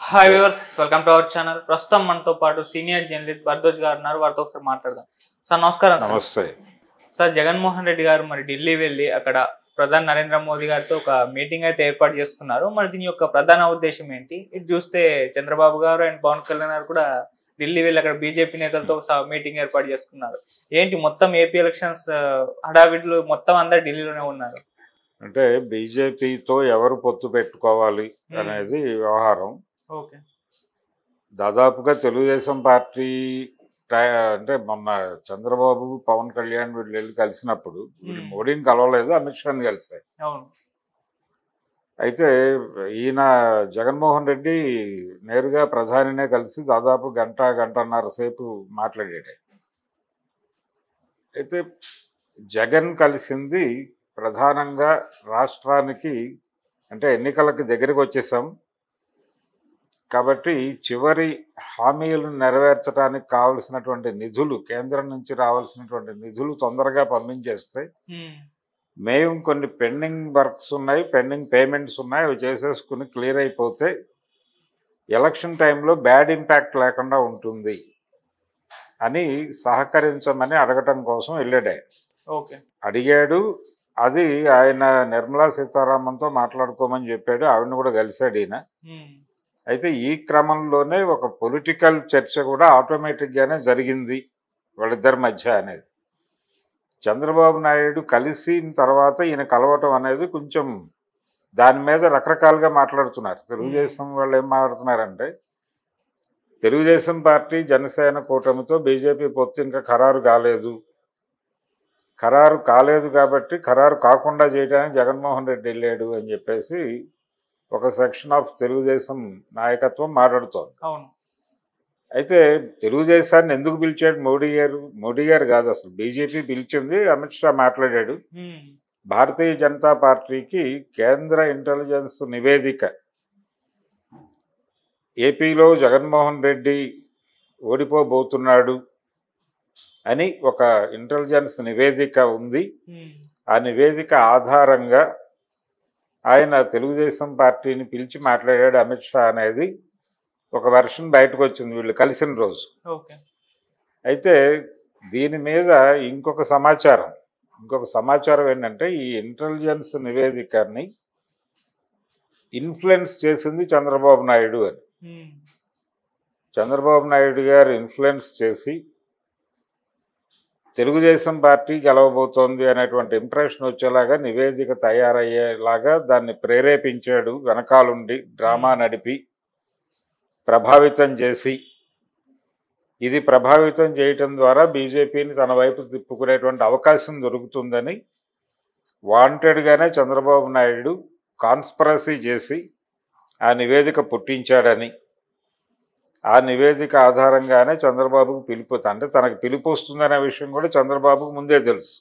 Hi viewers, welcome to our channel. ప్రస్తుతం మనతో పాటు సీనియర్ జర్నలిస్ట్ భరద్వాజ్ గారు ఉన్నారు. వారితో ఒకసారి మాట్లాడదాం. సార్ నమస్కారం. నమస్తే. సార్ జగన్మోహన్ రెడ్డి గారు మరి ఢిల్లీ వెళ్ళి అక్కడ ప్రధాని నరేంద్ర మోదీ గారితో ఒక మీటింగ్ అయితే ఏర్పాటు చేసుకున్నారు. మరి దీని యొక్క ప్రధాన ఉద్దేశం ఏంటి? ఇది చూస్తే చంద్రబాబు గారు అండ్ పవన్ కళ్యాణ్ గారు కూడా ఢిల్లీ వెళ్ళి అక్కడ బీజేపీ నేతలతో మీటింగ్ ఏర్పాటు చేసుకున్నారు. ఏంటి మొత్తం ఏపీ ఎలక్షన్స్ హడావిడ్లు మొత్తం అందరు ఢిల్లీలోనే ఉన్నారు. అంటే బీజేపీతో ఎవరు పొత్తు పెట్టుకోవాలి అనేది వ్యవహారం. ఓకే. దాదాపుగా తెలుగుదేశం పార్టీ అంటే మొన్న చంద్రబాబు పవన్ కళ్యాణ్ వీళ్ళు వెళ్ళి కలిసినప్పుడు వీళ్ళు మోడీని కలవలేదు, అమిత్ షాని కలిశారు. అవును. అయితే ఈయన జగన్మోహన్ రెడ్డి నేరుగా ప్రధానినే కలిసి దాదాపు గంటన్నర సేపు మాట్లాడాడు. అయితే జగన్ కలిసింది ప్రధానంగా రాష్ట్రానికి, అంటే ఎన్నికలకి దగ్గరికి వచ్చేసాం కాబట్టి చివరి హామీలను నెరవేర్చడానికి కావలసినటువంటి నిధులు, కేంద్రం నుంచి రావాల్సినటువంటి నిధులు తొందరగా పంపించేస్తే మేము కొన్ని పెండింగ్ వర్క్స్ ఉన్నాయి, పెండింగ్ పేమెంట్స్ ఉన్నాయి, అవి చేసేసుకుని క్లియర్ అయిపోతే ఎలక్షన్ టైంలో బ్యాడ్ ఇంపాక్ట్ లేకుండా ఉంటుంది అని సహకరించమని అడగటం కోసం వెళ్ళాడు. ఓకే. అడిగాడు. అది ఆయన నిర్మలా సీతారామన్తో మాట్లాడుకోమని చెప్పాడు. ఆవిడని కూడా కలిశాడు ఈయన. అయితే ఈ క్రమంలోనే ఒక పొలిటికల్ చర్చ కూడా ఆటోమేటిక్గానే జరిగింది వాళ్ళిద్దరి మధ్య అనేది. చంద్రబాబు నాయుడు కలిసిన తర్వాత ఈయన కలవటం అనేది కొంచెం దాని మీద రకరకాలుగా మాట్లాడుతున్నారు. తెలుగుదేశం వాళ్ళు ఏం మాట్లాడుతున్నారంటే, తెలుగుదేశం పార్టీ జనసేన కూటమితో బీజేపీ పొత్తు ఇంకా ఖరారు కాలేదు కాబట్టి ఖరారు కాకుండా చేయడానికి జగన్మోహన్ రెడ్డి వెళ్ళాడు అని చెప్పేసి ఒక సెక్షన్ ఆఫ్ తెలుగుదేశం నాయకత్వం మాట్లాడుతోంది. అవును. అయితే తెలుగుదేశాన్ని ఎందుకు పిలిచాడు మోడీ గారు కాదు, అసలు బీజేపీ పిలిచింది. అమిత్ షా మాట్లాడాడు. భారతీయ జనతా పార్టీకి కేంద్ర ఇంటెలిజెన్స్ నివేదిక, ఏపీలో జగన్మోహన్ రెడ్డి ఓడిపోబోతున్నాడు అని ఒక ఇంటెలిజెన్స్ నివేదిక ఉంది. ఆ నివేదిక ఆధారంగా ఆయన తెలుగుదేశం పార్టీని పిలిచి మాట్లాడాడు అమిత్ షా అనేది ఒక వెర్షన్ బయటకు వచ్చింది వీళ్ళు కలిసిన రోజు. అయితే దీని మీద ఇంకొక సమాచారం ఏంటంటే, ఈ ఇంటెలిజెన్స్ నివేదికని ఇన్ఫ్లుయెన్స్ చేసింది చంద్రబాబు నాయుడు అని. చంద్రబాబు నాయుడు గారు ఇన్ఫ్లుయెన్స్ చేసి తెలుగుదేశం పార్టీ గెలవబోతోంది అనేటువంటి ఇంప్రెషన్ వచ్చేలాగా, నివేదిక తయారయ్యేలాగా దాన్ని ప్రేరేపించాడు. వెనకాలుండి డ్రామా నడిపి ప్రభావితం చేసి, ఇది ప్రభావితం చేయటం ద్వారా బీజేపీని తన వైపు తిప్పుకునేటువంటి అవకాశం దొరుకుతుందని వాంటెడ్గానే చంద్రబాబు నాయుడు కాన్స్పిరసీ చేసి ఆ నివేదిక పుట్టించాడని, ఆ నివేదిక ఆధారంగానే చంద్రబాబుకు పిలుపు, అంటే తనకు పిలుపు వస్తుందనే విషయం కూడా చంద్రబాబుకు ముందే తెలుసు.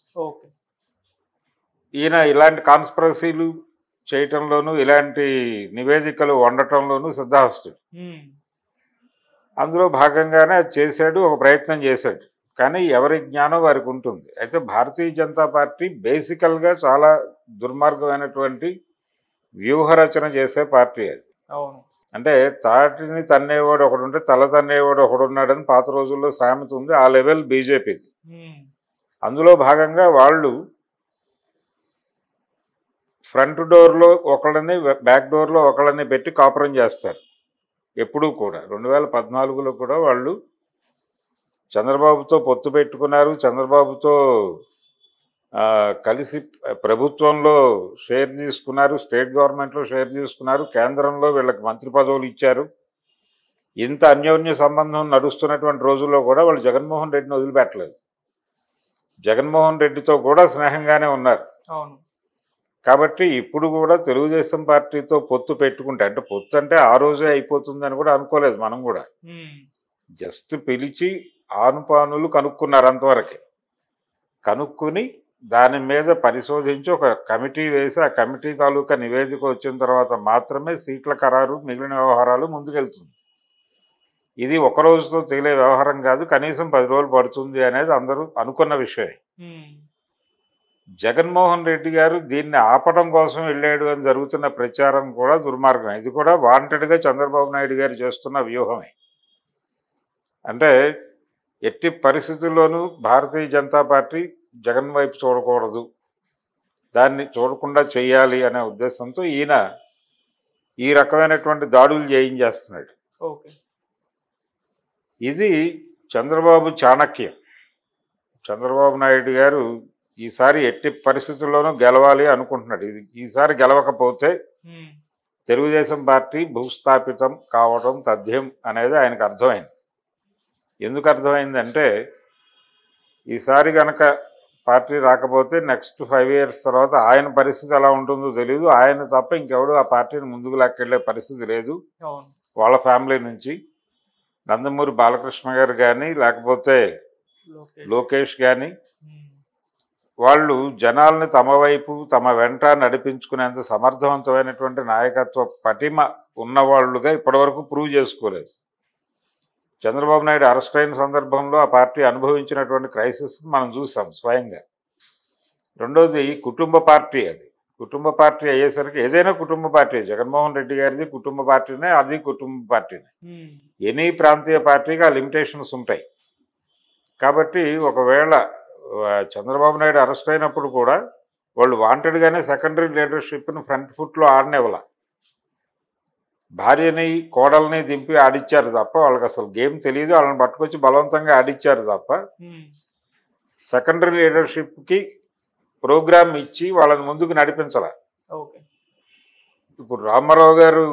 ఈయన ఇలాంటి కాన్స్పిరసీలు చేయటంలోనూ, ఇలాంటి నివేదికలు వండటంలోనూ సిద్ధహస్తుడు. అందులో భాగంగానే అది చేశాడు, ఒక ప్రయత్నం చేశాడు. కానీ ఎవరి జ్ఞానం వారికి ఉంటుంది. అయితే భారతీయ జనతా పార్టీ బేసికల్గా చాలా దుర్మార్గమైనటువంటి వ్యూహరచన చేసే పార్టీ అది. అవును. అంటే తాటిని తన్నేవాడు ఒకడుంటే తల తన్నేవాడు ఒకడున్నాడని పాత రోజుల్లో సామెత ఉంది. ఆ లెవెల్ బీజేపీది. అందులో భాగంగా వాళ్ళు ఫ్రంట్ డోర్లో ఒకళ్ళని, బ్యాక్ డోర్లో ఒకళ్ళని పెట్టి కాపురం చేస్తారు ఎప్పుడూ కూడా. 2014లో కూడా వాళ్ళు చంద్రబాబుతో పొత్తు పెట్టుకున్నారు, చంద్రబాబుతో కలిసి ప్రభుత్వంలో షేర్ తీసుకున్నారు, స్టేట్ గవర్నమెంట్లో షేర్ తీసుకున్నారు, కేంద్రంలో వీళ్ళకి మంత్రి పదవులు ఇచ్చారు. ఇంత అన్యోన్య సంబంధం నడుస్తున్నటువంటి రోజుల్లో కూడా వాళ్ళు జగన్మోహన్ రెడ్డిని వదిలిపెట్టలేదు. జగన్మోహన్ రెడ్డితో కూడా స్నేహంగానే ఉన్నారు. కాబట్టి ఇప్పుడు కూడా తెలుగుదేశం పార్టీతో పొత్తు పెట్టుకుంటే, అంటే పొత్తు అంటే ఆ రోజే అయిపోతుందని కూడా అనుకోలేదు మనం కూడా. జస్ట్ పిలిచి ఆనుపానులు కనుక్కున్నారు అంతవరకే. కనుక్కుని దాని మీద పరిశోధించి ఒక కమిటీ వేసి, ఆ కమిటీ తాలూకా నివేదిక వచ్చిన తర్వాత మాత్రమే సీట్ల ఖరారు, మిగిలిన వ్యవహారాలు ముందుకెళ్తుంది. ఇది ఒక రోజుతో తేలే వ్యవహారం కాదు, కనీసం 10 రోజులు పడుతుంది అనేది అందరూ అనుకున్న విషయమే. జగన్మోహన్ రెడ్డి గారు దీన్ని ఆపడం కోసం వెళ్ళాడు అని జరుగుతున్న ప్రచారం కూడా దుర్మార్గం. ఇది కూడా వాంటెడ్గా చంద్రబాబు నాయుడు గారు చేస్తున్న వ్యూహమే. అంటే ఎట్టి పరిస్థితుల్లోనూ భారతీయ జనతా పార్టీ జగన్ వైపు చూడకూడదు, దాన్ని చూడకుండా చేయాలి అనే ఉద్దేశంతో ఈయన ఈ రకమైనటువంటి దాడులు చేయించేస్తున్నాడు. ఓకే. ఇది చంద్రబాబు చాణక్యం. చంద్రబాబు నాయుడు గారు ఈసారి ఎట్టి పరిస్థితుల్లోనూ గెలవాలి అనుకుంటున్నాడు. ఈసారి గెలవకపోతే తెలుగుదేశం పార్టీ భూస్థాపితం కావడం తథ్యం అనేది ఆయనకు అర్థమైంది. ఎందుకు అర్థమైందంటే ఈసారి కనుక పార్టీ రాకపోతే నెక్స్ట్ 5 years తర్వాత ఆయన పరిస్థితి ఎలా ఉంటుందో తెలియదు. ఆయన తప్ప ఇంకెవడు ఆ పార్టీని ముందుకు లాక్కెళ్లే పరిస్థితి లేదు. వాళ్ళ ఫ్యామిలీ నుంచి నందమూరి బాలకృష్ణ గారు కానీ లేకపోతే లోకేష్ కానీ వాళ్ళు జనాల్ని తమ వైపు తమ వెంట నడిపించుకునేంత సమర్థవంతమైనటువంటి నాయకత్వ పటిమ ఉన్నవాళ్ళుగా ఇప్పటివరకు ప్రూవ్ చేసుకోలేదు. చంద్రబాబు నాయుడు అరెస్ట్ అయిన సందర్భంలో ఆ పార్టీ అనుభవించినటువంటి క్రైసిస్ మనం చూసాం స్వయంగా. రెండోది కుటుంబ పార్టీ. అది కుటుంబ పార్టీ అయ్యేసరికి ఏదైనా కుటుంబ పార్టీ, జగన్మోహన్ రెడ్డి గారిది కుటుంబ పార్టీనే, అది కుటుంబ పార్టీనే. ఎనీ ప్రాంతీయ పార్టీకి ఆ లిమిటేషన్స్ ఉంటాయి. కాబట్టి ఒకవేళ చంద్రబాబు నాయుడు అరెస్ట్ అయినప్పుడు కూడా వాళ్ళు వాంటెడ్గానే సెకండరీ లీడర్షిప్ను ఫ్రంట్ ఫుట్లో ఆడనివ్వాల. భార్యని కోడల్ని దింపి ఆడిచ్చారు తప్ప, వాళ్ళకి అసలు గేమ్ తెలియదు, వాళ్ళని పట్టుకొచ్చి బలవంతంగా ఆడిచ్చారు తప్ప సెకండరీ లీడర్షిప్కి ప్రోగ్రామ్ ఇచ్చి వాళ్ళని ముందుకు నడిపించాల. ఇప్పుడు రామారావు గారు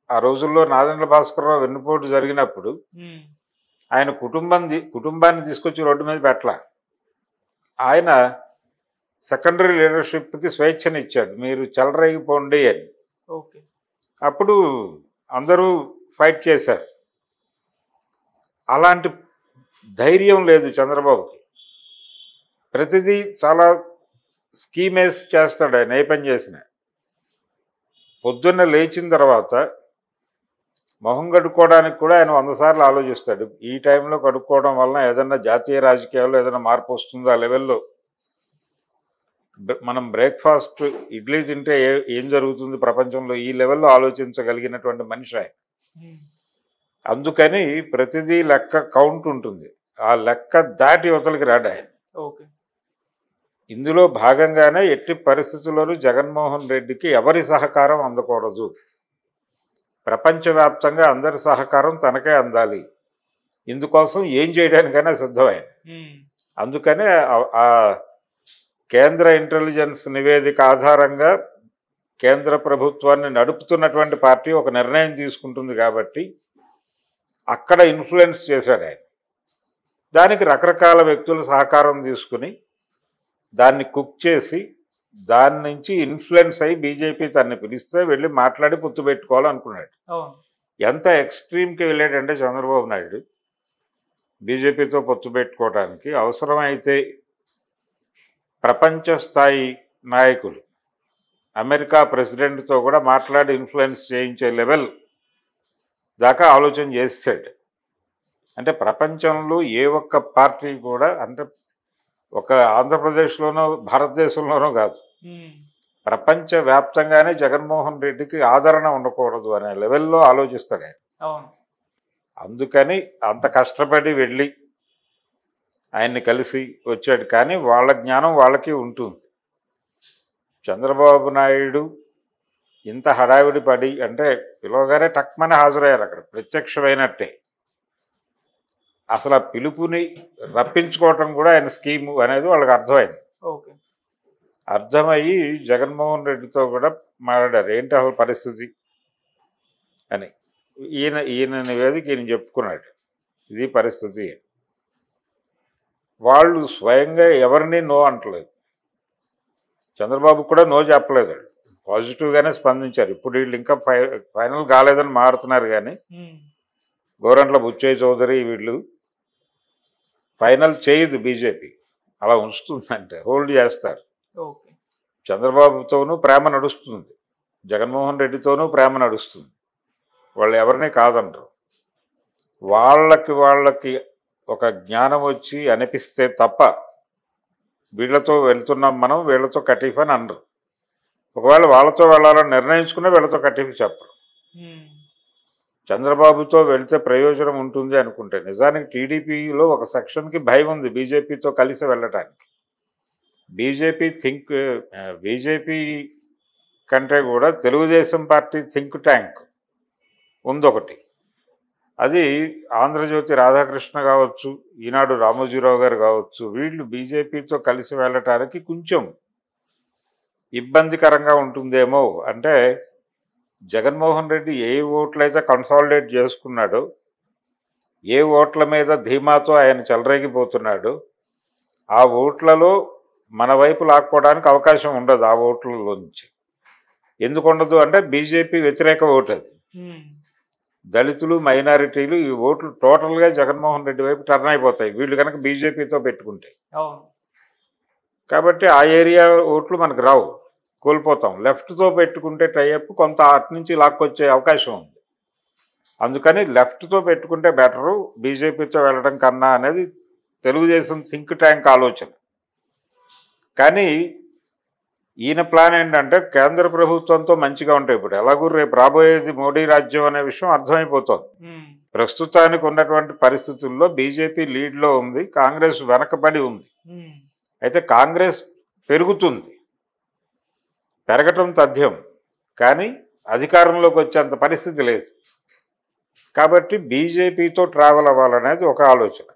ఆ రోజుల్లో నాదెండ్ల భాస్కరరావు వెన్నుపోటు జరిగినప్పుడు ఆయన కుటుంబాన్ని తీసుకొచ్చి రోడ్డు మీద పెట్టాల. ఆయన సెకండరీ లీడర్షిప్కి స్వేచ్ఛనిచ్చాడు, మీరు చెలరేగిపోండి అని. అప్పుడు అందరూ ఫైట్ చేశారు. అలాంటి ధైర్యం లేదు చంద్రబాబుకి. ప్రతిదీ చాలా స్కీమేస్ చేస్తాడు ఆయన. ఏ పని చేసిన పొద్దున్న లేచిన తర్వాత మొహం కడుక్కోవడానికి కూడా ఆయన 100 సార్లు ఆలోచిస్తాడు. ఈ టైంలో కడుక్కోవడం వలన ఏదన్నా జాతీయ రాజకీయాల్లో ఏదైనా మార్పు వస్తుందో ఆ లెవెల్లో. మనం బ్రేక్ఫాస్ట్ ఇడ్లీ తింటే ఏం జరుగుతుంది ప్రపంచంలో, ఈ లెవెల్లో ఆలోచించగలిగినటువంటి మనిషి ఆయన. అందుకని ప్రతిదీ లెక్క కౌంట్ ఉంటుంది. ఆ లెక్క దాటి యువతలకి రాడు ఆయన. ఇందులో భాగంగానే ఎట్టి పరిస్థితుల్లోనూ జగన్మోహన్ రెడ్డికి ఎవరి సహకారం అందకూడదు, ప్రపంచవ్యాప్తంగా అందరి సహకారం తనకే అందాలి. ఇందుకోసం ఏం చేయడానికైనా సిద్ధమైన. అందుకనే ఆ కేంద్ర ఇంటెలిజెన్స్ నివేదిక ఆధారంగా కేంద్ర ప్రభుత్వాన్ని నడుపుతున్నటువంటి పార్టీ ఒక నిర్ణయం తీసుకుంటుంది కాబట్టి అక్కడ ఇన్ఫ్లుయెన్స్ చేశాడు ఆయన. దానికి రకరకాల వ్యక్తుల సహకారం తీసుకుని దాన్ని కుక్ చేసి దాని నుంచి ఇన్ఫ్లుయెన్స్ అయ్యి బీజేపీ తనని పిలిస్తే వెళ్ళి మాట్లాడి పొత్తు పెట్టుకోవాలనుకున్నాడు. ఎంత ఎక్స్ట్రీమ్కి వెళ్ళాడంటే చంద్రబాబు నాయుడు బీజేపీతో పొత్తు పెట్టుకోవడానికి అవసరమైతే ప్రపంచ స్థాయి నాయకులు అమెరికా ప్రెసిడెంట్తో కూడా మాట్లాడి ఇన్ఫ్లుయెన్స్ చేయించే లెవెల్ దాకా ఆలోచన చేసాడు. అంటే ప్రపంచంలో ఏ ఒక్క పార్టీ కూడా, అంటే ఒక ఆంధ్రప్రదేశ్లోనో భారతదేశంలోనో కాదు, ప్రపంచవ్యాప్తంగానే జగన్మోహన్ రెడ్డికి ఆదరణ ఉండకూడదు అనే లెవెల్లో ఆలోచిస్తాడు ఆయన. అందుకని అంత కష్టపడి వెళ్ళి ఆయన్ని కలిసి వచ్చాడు. కానీ వాళ్ళ జ్ఞానం వాళ్ళకి ఉంటుంది. చంద్రబాబు నాయుడు ఇంత హడావిడి పడి, అంటే పిలవగానే టక్మని హాజరయ్యారు, అక్కడ ప్రత్యక్షమైనట్టే. అసలు ఆ పిలుపుని రప్పించుకోవటం కూడా ఆయన స్కీము అనేది వాళ్ళకి అర్థమైంది. అర్థమయ్యి జగన్మోహన్ రెడ్డితో కూడా మాట్లాడారు, ఏంటి అసలు పరిస్థితి అని. ఈయన నివేదిక ఈయన చెప్పుకున్నాడు, ఇది పరిస్థితి. వాళ్ళు స్వయంగా ఎవరిని నో అంటలేదు, చంద్రబాబు కూడా నో చెప్పలేదు, పాజిటివ్గానే స్పందించారు. ఇప్పుడు వీళ్ళు ఇంకా ఫైనల్ కాలేదని మారుతున్నారు, కానీ గోరంట్ల బుచ్చయ్య చౌదరి వీళ్ళు ఫైనల్ చేయదు బీజేపీ, అలా ఉంచుతుందంటే హోల్డ్ చేస్తారు. చంద్రబాబుతోనూ ప్రేమ నడుస్తుంది, జగన్మోహన్ రెడ్డితోనూ ప్రేమ నడుస్తుంది, వాళ్ళు ఎవరిని కాదంటారు. వాళ్ళకి ఒక జ్ఞానం వచ్చి అనిపిస్తే తప్ప వీళ్ళతో వెళ్తున్నాం మనం, వీళ్ళతో కటీఫ్ అని అనరు. ఒకవేళ వాళ్ళతో వెళ్ళాలని నిర్ణయించుకున్న వీళ్ళతో కటీఫ్ చెప్పరు. చంద్రబాబుతో వెళ్తే ప్రయోజనం ఉంటుంది అనుకుంటే, నిజానికి టీడీపీలో ఒక సెక్షన్కి భయం ఉంది బీజేపీతో కలిసి వెళ్ళటానికి. బీజేపీ కంటే కూడా తెలుగుదేశం పార్టీ థింక్ ట్యాంక్ ఉందొకటి. అది ఆంధ్రజ్యోతి రాధాకృష్ణ కావచ్చు, ఈనాడు రామోజీరావు గారు కావచ్చు, వీళ్ళు బీజేపీతో కలిసి వెళ్ళటానికి కొంచెం ఇబ్బందికరంగా ఉంటుందేమో. అంటే జగన్మోహన్ రెడ్డి ఏ ఓట్లయితే కన్సాలిడేట్ చేసుకున్నాడో, ఏ ఓట్ల మీద ధీమాతో ఆయన చెలరేగిపోతున్నాడో, ఆ ఓట్లలో మన వైపు లాక్కోవడానికి అవకాశం ఉండదు. ఆ ఓట్లలో నుంచి ఎందుకు ఉండదు అంటే బీజేపీ వ్యతిరేక ఓటు అది. దళితులు, మైనారిటీలు ఈ ఓట్లు టోటల్గా జగన్మోహన్ రెడ్డి వైపు టర్న్ అయిపోతాయి వీళ్ళు కనుక బీజేపీతో పెట్టుకుంటే. కాబట్టి ఆ ఏరియా ఓట్లు మనకు రావు, కోల్పోతాం. లెఫ్ట్తో పెట్టుకుంటే టైఅప్ కొంత అటు నుంచి లాక్కొచ్చే అవకాశం ఉంది. అందుకని లెఫ్ట్తో పెట్టుకుంటే బెటరు బీజేపీతో వెళ్ళడం కన్నా అనేది తెలుగుదేశం థింక్ ట్యాంక్ ఆలోచన. కానీ ఈయన ప్లాన్ ఏంటంటే కేంద్ర ప్రభుత్వంతో మంచిగా ఉంటాయి. ఇప్పుడు ఎలాగూ రేపు రాబోయేది మోడీ రాజ్యం అనే విషయం అర్థమైపోతుంది. ప్రస్తుతానికి ఉన్నటువంటి పరిస్థితుల్లో బీజేపీ లీడ్లో ఉంది, కాంగ్రెస్ వెనకబడి ఉంది. అయితే కాంగ్రెస్ పెరుగుతుంది, పెరగటం తథ్యం, కానీ అధికారంలోకి వచ్చేంత పరిస్థితి లేదు. కాబట్టి బీజేపీతో ట్రావెల్ అవ్వాలనేది ఒక ఆలోచన.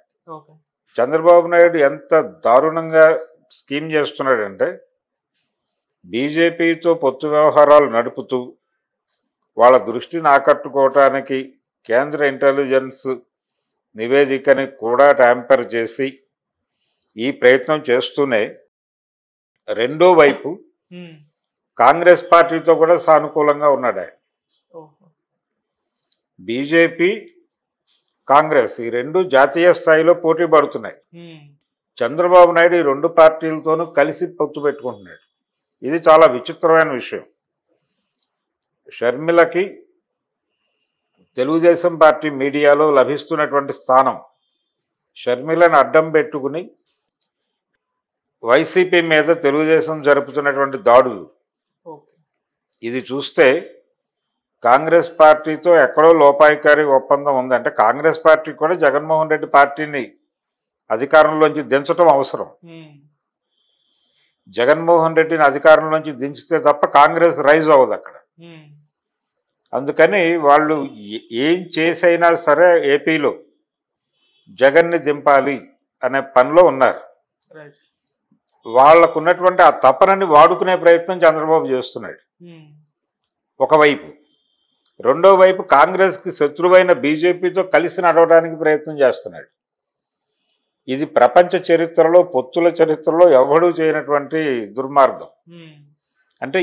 చంద్రబాబు నాయుడు ఎంత దారుణంగా స్కీమ్ చేస్తున్నాడంటే, బీజేపీతో పొత్తు వ్యవహారాలు నడుపుతూ వాళ్ళ దృష్టిని ఆకట్టుకోవటానికి కేంద్ర ఇంటెలిజెన్స్ నివేదికని కూడా ట్యాంపర్ చేసి ఈ ప్రయత్నం చేస్తూనే రెండో వైపు కాంగ్రెస్ పార్టీతో కూడా సానుకూలంగా ఉన్నాడు ఆయన. బీజేపీ, కాంగ్రెస్ ఈ రెండు జాతీయ స్థాయిలో పోటీ పడుతున్నాయి. చంద్రబాబు నాయుడు ఈ రెండు పార్టీలతోనూ కలిసి పొత్తు పెట్టుకుంటున్నాడు. ఇది చాలా విచిత్రమైన విషయం. షర్మిలకి తెలుగుదేశం పార్టీ మీడియాలో లభిస్తున్నటువంటి స్థానం, షర్మిలను అడ్డం పెట్టుకుని వైసీపీ మీద తెలుగుదేశం జరుపుతున్నటువంటి దాడులు, ఇది చూస్తే కాంగ్రెస్ పార్టీతో ఎక్కడో లోపాయికారి ఒప్పందం ఉంది. అంటే కాంగ్రెస్ పార్టీ కూడా జగన్మోహన్ రెడ్డి పార్టీని అధికారంలోంచి దించడం అవసరం. జగన్మోహన్ రెడ్డిని అధికారంలోంచి దించితే తప్ప కాంగ్రెస్ రైజ్ అవ్వదు అక్కడ. అందుకని వాళ్ళు ఏం చేసైనా సరే ఏపీలో జగన్ని దింపాలి అనే పనిలో ఉన్నారు. వాళ్ళకున్నటువంటి ఆ తపనని వాడుకునే ప్రయత్నం చంద్రబాబు చేస్తున్నాడు ఒకవైపు. రెండో వైపు కాంగ్రెస్కి శత్రువైన బీజేపీతో కలిసి నడవడానికి ప్రయత్నం చేస్తున్నాడు. ఇది ప్రపంచ చరిత్రలో, పొత్తుల చరిత్రలో ఎవడూ చేయనటువంటి దుర్మార్గం. అంటే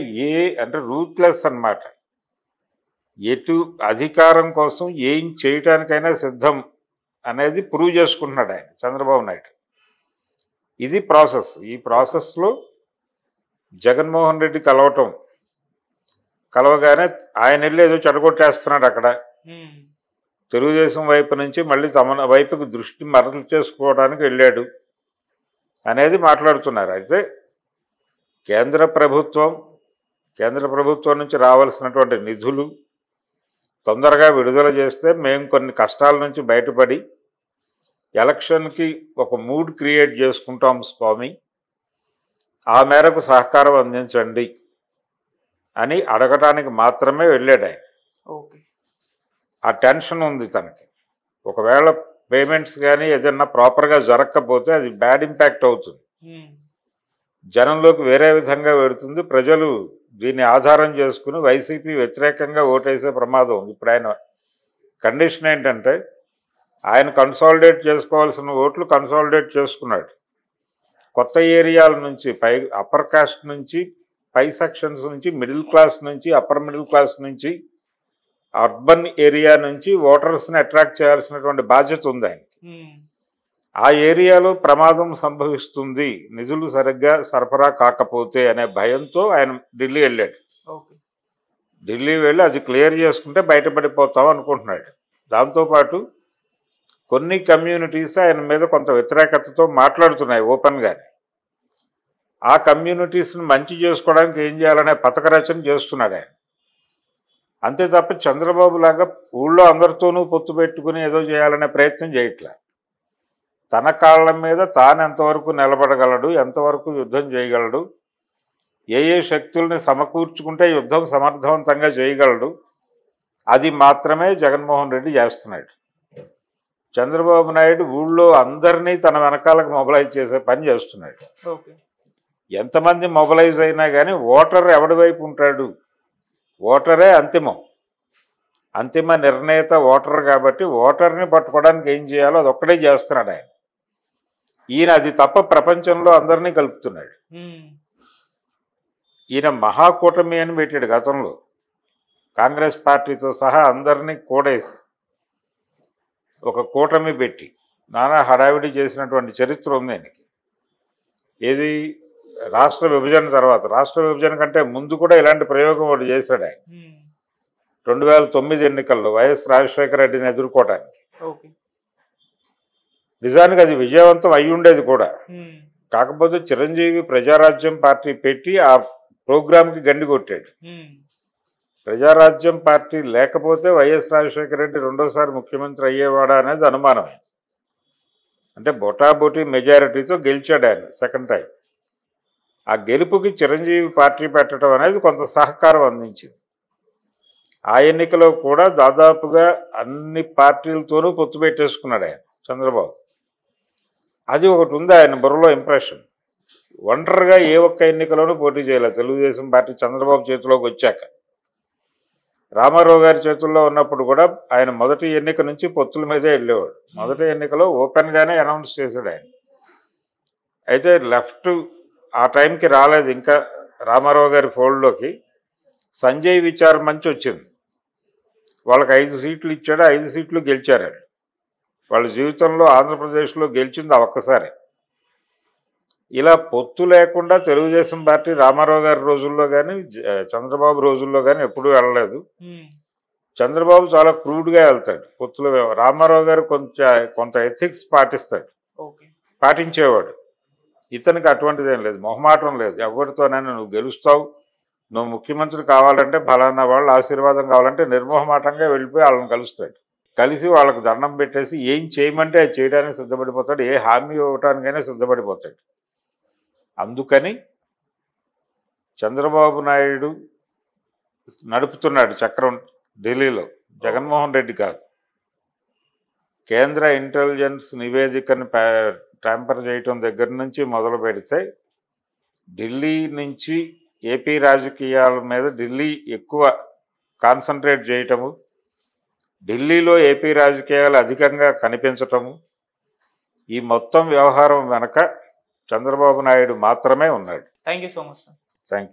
రూత్లెస్ అన్నమాట. ఎటు అధికారం కోసం ఏం చేయటానికైనా సిద్ధం అనేది ప్రూవ్ చేసుకుంటున్నాడు ఆయన చంద్రబాబు నాయుడు. ఇది ప్రాసెస్. ఈ ప్రాసెస్లో జగన్మోహన్ రెడ్డి కలవగానే ఆయన వెళ్ళి ఏదో చెడగొట్టేస్తున్నాడు అక్కడ. తెలుగుదేశం వైపు నుంచి మళ్ళీ తమ వైపుకు దృష్టి మరలు చేసుకోవడానికి వెళ్ళాడు అనేది మాట్లాడుతున్నారు. అయితే కేంద్ర ప్రభుత్వం నుంచి రావాల్సినటువంటి నిధులు తొందరగా విడుదల చేస్తే మేము కొన్ని కష్టాల నుంచి బయటపడి ఎలక్షన్కి ఒక మూడ్ క్రియేట్ చేసుకుంటాం స్వామి, ఆ మేరకు సహకారం అందించండి అని అడగటానికి మాత్రమే వెళ్ళాడు ఆయన. ఆ టెన్షన్ ఉంది తనకి. ఒకవేళ పేమెంట్స్ కానీ ఏదన్నా ప్రాపర్గా జరగకపోతే అది బ్యాడ్ ఇంపాక్ట్ అవుతుంది, జనంలోకి వేరే విధంగా పెడుతుంది. ప్రజలు దీన్ని ఆధారం చేసుకుని వైసీపీ వ్యతిరేకంగా ఓటేసే ప్రమాదం ఉంది. ఇప్పుడు ఆయన కండిషన్ ఏంటంటే, ఆయన కన్సాలిడేట్ చేసుకోవాల్సిన ఓట్లు కన్సాలిడేట్ చేసుకున్నాడు. కొత్త ఏరియాల నుంచి, అప్పర్ కాస్ట్ నుంచి, పై సెక్షన్స్ నుంచి, మిడిల్ క్లాస్ నుంచి, అప్పర్ మిడిల్ క్లాస్ నుంచి, అర్బన్ ఏరియా నుంచి ఓటర్స్ని అట్రాక్ట్ చేయాల్సినటువంటి బాధ్యత ఉంది ఆయనకి. ఆ ఏరియాలో ప్రమాదం సంభవిస్తుంది నిధులు సరిగ్గా సరఫరా కాకపోతే అనే భయంతో ఆయన ఢిల్లీ వెళ్ళాడు. ఢిల్లీ వెళ్ళి అది క్లియర్ చేసుకుంటే బయటపడిపోతాం అనుకుంటున్నాడు. దాంతోపాటు కొన్ని కమ్యూనిటీస్ ఆయన మీద కొంత వ్యతిరేకతతో మాట్లాడుతున్నాయి ఓపెన్గానే. ఆ కమ్యూనిటీస్ని మంచి చేసుకోవడానికి ఏం చేయాలనే పథక రచన చేస్తున్నాడు ఆయన. అంతే తప్ప చంద్రబాబు లాగా ఊళ్ళో అందరితోనూ పొత్తు పెట్టుకుని ఏదో చేయాలనే ప్రయత్నం చేయట్లే. తన కాళ్ళ మీద తాను ఎంతవరకు నిలబడగలడు, ఎంతవరకు యుద్ధం చేయగలడు, ఏ ఏ శక్తుల్ని సమకూర్చుకుంటే యుద్ధం సమర్థవంతంగా చేయగలడు, అది మాత్రమే జగన్మోహన్ రెడ్డి చేస్తున్నాడు. చంద్రబాబు నాయుడు ఊళ్ళో అందరినీ తన వెనకాలకు మొబలైజ్ చేసే పని చేస్తున్నాడు. ఎంతమంది మొబలైజ్ అయినా కానీ ఓటర్ ఎవడి వైపు ఉంటాడు, ఓటరే అంతిమ నిర్ణేత ఓటర్ కాబట్టి ఓటర్ని పట్టుకోవడానికి ఏం చేయాలో అది ఒక్కడే చేస్తున్నాడు ఆయన. ఈయన అది తప్ప ప్రపంచంలో అందరినీ కలుపుతున్నాడు. ఈయన మహాకూటమి అని పెట్టాడు గతంలో, కాంగ్రెస్ పార్టీతో సహా అందరినీ కూడేసి ఒక కూటమి పెట్టి నానా హడావిడి చేసినటువంటి చరిత్ర ఉంది ఆయనకి. ఏది రాష్ట్ర విభజన తర్వాత, రాష్ట్ర విభజన కంటే ముందు కూడా ఇలాంటి ప్రయోగం ఒకటి చేశాడు ఆయన 2009 ఎన్నికల్లో వైఎస్ రాజశేఖర రెడ్డిని ఎదుర్కోవటానికి. నిజానికి అది విజయవంతం అయి ఉండేది కూడా. కాకపోతే చిరంజీవి ప్రజారాజ్యం పార్టీ పెట్టి ఆ ప్రోగ్రాంకి గండి కొట్టాడు. ప్రజారాజ్యం పార్టీ లేకపోతే వైఎస్ రాజశేఖర రెడ్డి రెండోసారి ముఖ్యమంత్రి అయ్యేవాడా అనేది అనుమానమే. అంటే బొటాబొటీ మెజారిటీతో గెలిచాడు ఆయన సెకండ్ టైం. ఆ గెలుపుకి చిరంజీవి పార్టీ పెట్టడం అనేది కొంత సహకారం అందించింది. ఆ ఎన్నికలో కూడా దాదాపుగా అన్ని పార్టీలతోనూ పొత్తు పెట్టేసుకున్నాడు ఆయన చంద్రబాబు. అది ఒకటి ఉంది ఆయన బుర్రలో ఇంప్రెషన్. ఒంటరిగా ఏ ఒక్క ఎన్నికలోనూ పోటీ చేయలేదు తెలుగుదేశం పార్టీ చంద్రబాబు చేతిలోకి వచ్చాక. రామారావు గారి చేతుల్లో ఉన్నప్పుడు కూడా ఆయన మొదటి ఎన్నిక నుంచి పొత్తుల మీదే వెళ్ళేవాడు. మొదటి ఎన్నికలో ఓపెన్గానే అనౌన్స్ చేశాడు ఆయన. అయితే లెఫ్ట్ ఆ టైంకి రాలేదు ఇంకా రామారావు గారి ఫోల్డ్లోకి. సంజయ్ విచార్ మంచి వచ్చింది, వాళ్ళకి 5 సీట్లు ఇచ్చాడు, 5 సీట్లు గెలిచారు. వాళ్ళ జీవితంలో ఆంధ్రప్రదేశ్లో గెలిచింది ఆ ఒక్కసారి. ఇలా పొత్తు లేకుండా తెలుగుదేశం పార్టీ రామారావు గారి రోజుల్లో కానీ చంద్రబాబు రోజుల్లో కానీ ఎప్పుడూ వెళ్ళలేదు. చంద్రబాబు చాలా క్రూడ్గా వెళ్తాడు పొత్తులో. రామారావు గారు కొంత ఎథిక్స్ పాటించేవాడు. ఇతనికి అటువంటిదేం లేదు, మొహమాటం లేదు. ఎవరితోనైనా నువ్వు గెలుస్తావు, నువ్వు ముఖ్యమంత్రి కావాలంటే ఫలానా వాళ్ళ ఆశీర్వాదం కావాలంటే నిర్మోహమాటంగా వెళ్ళిపోయి వాళ్ళని కలుస్తాడు. కలిసి వాళ్ళకు దండం పెట్టేసి ఏం చేయమంటే అది చేయడానికి సిద్ధపడిపోతాడు, ఏ హామీ ఇవ్వటానికైనా సిద్ధపడిపోతాడు. అందుకని చంద్రబాబు నాయుడు నడుపుతున్నాడు చక్రం ఢిల్లీలో, జగన్మోహన్ రెడ్డి కాదు. కేంద్ర ఇంటెలిజెన్స్ నివేదికను ట్యాంపర్ చేయటం దగ్గర నుంచి మొదలు పెడితే ఢిల్లీ నుంచి ఏపీ రాజకీయాల మీద ఢిల్లీ ఎక్కువ కాన్సన్ట్రేట్ చేయటము, ఢిల్లీలో ఏపీ రాజకీయాలు అధికంగా కనిపించటము, ఈ మొత్తం వ్యవహారం వెనక చంద్రబాబు నాయుడు మాత్రమే ఉన్నాడు. Thank you so much.